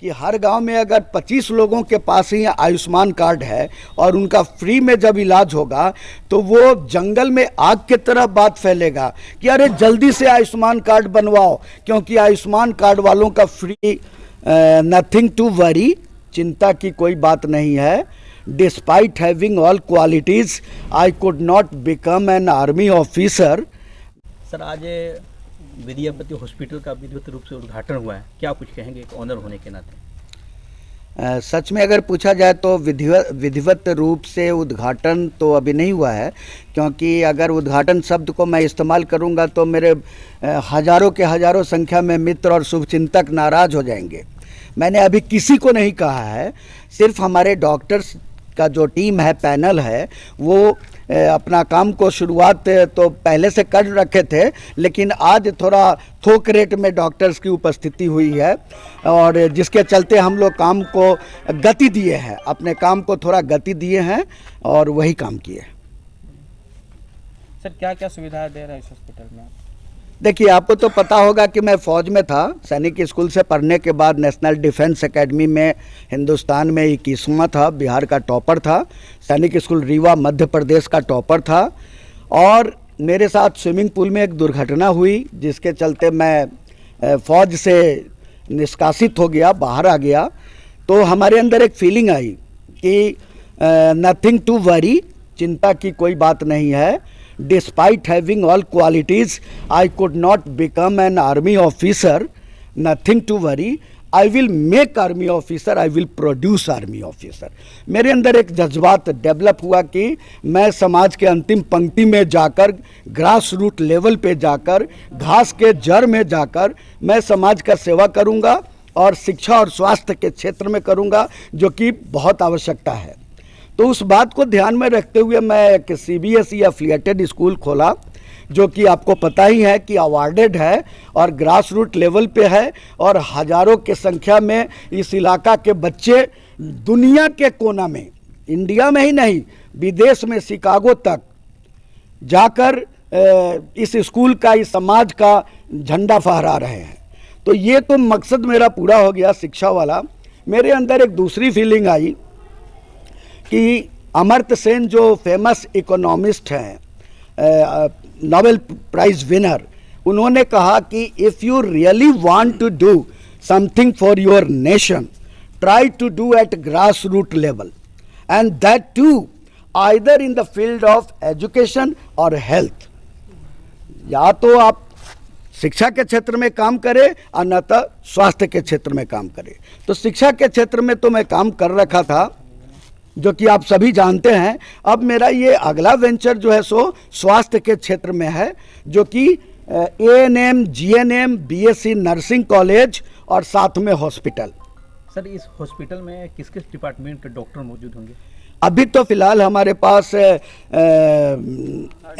कि हर गांव में अगर 25 लोगों के पास ही आयुष्मान कार्ड है और उनका फ्री में जब इलाज होगा तो वो जंगल में आग की तरह बात फैलेगा कि अरे जल्दी से आयुष्मान कार्ड बनवाओ, क्योंकि आयुष्मान कार्ड वालों का फ्री, नथिंग टू वरी, चिंता की कोई बात नहीं है। Despite having all qualities I could not become an army officer. Sir, आज विद्यापति हॉस्पिटल का विधिवत रूप से उद्घाटन हुआ है, क्या कुछ कहेंगे एक ऑनर होने के नाते? सच में अगर पूछा जाए तो विधिवत रूप से उद्घाटन तो अभी नहीं हुआ है, क्योंकि अगर उद्घाटन शब्द को मैं इस्तेमाल करूंगा तो मेरे हजारों के हजारों संख्या में मित्र और शुभचिंतक नाराज हो जाएंगे। मैंने अभी किसी को नहीं कहा है, सिर्फ हमारे डॉक्टर्स का जो टीम है, पैनल है, वो अपना काम को शुरुआत तो पहले से कर रखे थे, लेकिन आज थोड़ा थोक रेट में डॉक्टर्स की उपस्थिति हुई है और जिसके चलते हम लोग काम को गति दिए हैं, अपने काम को थोड़ा गति दिए हैं और वही काम किए। सर, क्या क्या सुविधाएं दे रहे हैं इस हॉस्पिटल में? देखिए, आपको तो पता होगा कि मैं फ़ौज में था। सैनिक स्कूल से पढ़ने के बाद नेशनल डिफेंस एकेडमी में हिंदुस्तान में 21वां था, बिहार का टॉपर था। सैनिक स्कूल रीवा मध्य प्रदेश का टॉपर था और मेरे साथ स्विमिंग पूल में एक दुर्घटना हुई जिसके चलते मैं फ़ौज से निष्कासित हो गया, बाहर आ गया। तो हमारे अंदर एक फीलिंग आई कि नथिंग टू वरी, चिंता की कोई बात नहीं है। Despite having all qualities, I could not become an army officer. Nothing to worry. I will make army officer. I will produce army officer. मेरे अंदर एक जज्बात डेवलप हुआ कि मैं समाज के अंतिम पंक्ति में जाकर, ग्रास रूट लेवल पे जाकर, घास के जड़ में जाकर मैं समाज का सेवा करूंगा और शिक्षा और स्वास्थ्य के क्षेत्र में करूंगा, जो कि बहुत आवश्यकता है। तो उस बात को ध्यान में रखते हुए मैं एक CBSE एफिलिएटेड स्कूल खोला, जो कि आपको पता ही है कि अवार्डेड है और ग्रास रूट लेवल पे है और हज़ारों के संख्या में इस इलाका के बच्चे दुनिया के कोना में, इंडिया में ही नहीं विदेश में, शिकागो तक जाकर इस स्कूल का, इस समाज का झंडा फहरा रहे हैं। तो ये तो मकसद मेरा पूरा हो गया शिक्षा वाला। मेरे अंदर एक दूसरी फीलिंग आई कि अमर्त्य सेन जो फेमस इकोनॉमिस्ट हैं, नोबेल प्राइज विनर, उन्होंने कहा कि if you really want to do something for your nation, try to do at grass root level and that too either in the field of education और health. या तो आप शिक्षा के क्षेत्र में काम करें और न तो स्वास्थ्य के क्षेत्र में काम करें। तो शिक्षा के क्षेत्र में तो मैं काम कर रखा था, जो कि आप सभी जानते हैं। अब मेरा ये अगला वेंचर जो है सो स्वास्थ्य के क्षेत्र में है, जो कि ANM, GNM, BSc nursing college और साथ में हॉस्पिटल। सर, इस हॉस्पिटल में किस किस डिपार्टमेंट के डॉक्टर मौजूद होंगे? अभी तो फिलहाल हमारे पास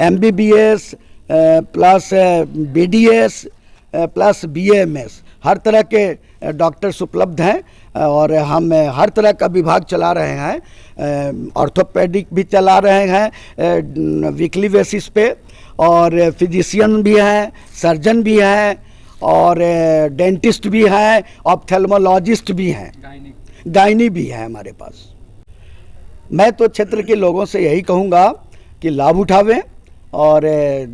MBBS plus BDS plus BAMS हर तरह के डॉक्टर्स उपलब्ध हैं और हम हर तरह का विभाग चला रहे हैं। ऑर्थोपेडिक भी चला रहे हैं वीकली बेसिस पे, और फिजिशियन भी हैं, सर्जन भी हैं और डेंटिस्ट भी हैं, ऑप्थेल्मोलॉजिस्ट भी हैं, गायनी भी है हमारे पास। मैं तो क्षेत्र के लोगों से यही कहूँगा कि लाभ उठावें और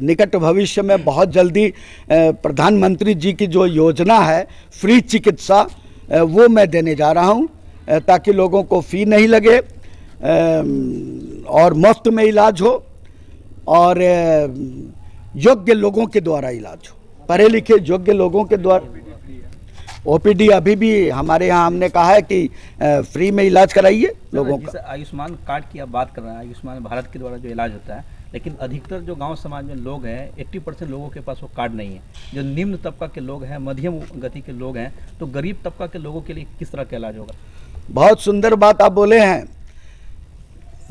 निकट भविष्य में बहुत जल्दी प्रधानमंत्री जी की जो योजना है फ्री चिकित्सा, वो मैं देने जा रहा हूँ, ताकि लोगों को फी नहीं लगे और मुफ्त में इलाज हो और योग्य लोगों के द्वारा इलाज हो, पढ़े लिखे योग्य लोगों के द्वारा। OPD अभी भी हमारे यहाँ हमने कहा है कि फ्री में इलाज कराइए लोगों का। आयुष्मान कार्ड की आप बात कर रहे हैं, आयुष्मान भारत के द्वारा जो इलाज होता है, लेकिन अधिकतर जो गांव समाज में लोग हैं, 80% लोगों के पास वो कार्ड नहीं है। जो निम्न तबका के लोग हैं, मध्यम गति के लोग हैं, तो गरीब तबका के लोगों के लिए किस तरह का इलाज होगा? बहुत सुंदर बात आप बोले हैं,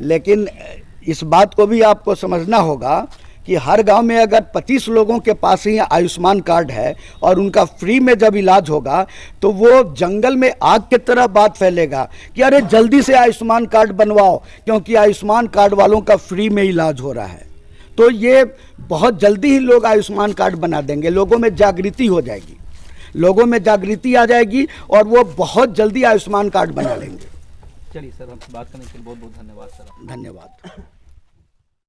लेकिन इस बात को भी आपको समझना होगा कि हर गांव में अगर 25 लोगों के पास ही आयुष्मान कार्ड है और उनका फ्री में जब इलाज होगा तो वो जंगल में आग की तरह बात फैलेगा कि अरे जल्दी से आयुष्मान कार्ड बनवाओ, क्योंकि आयुष्मान कार्ड वालों का फ्री में इलाज हो रहा है। तो ये बहुत जल्दी ही लोग आयुष्मान कार्ड बना देंगे, लोगों में जागृति हो जाएगी। लोगों में जागृति आ जाएगी और वो बहुत जल्दी आयुष्मान कार्ड बना लेंगे। चलिए सर, हमसे बात करने के लिए बहुत बहुत धन्यवाद सर। धन्यवाद।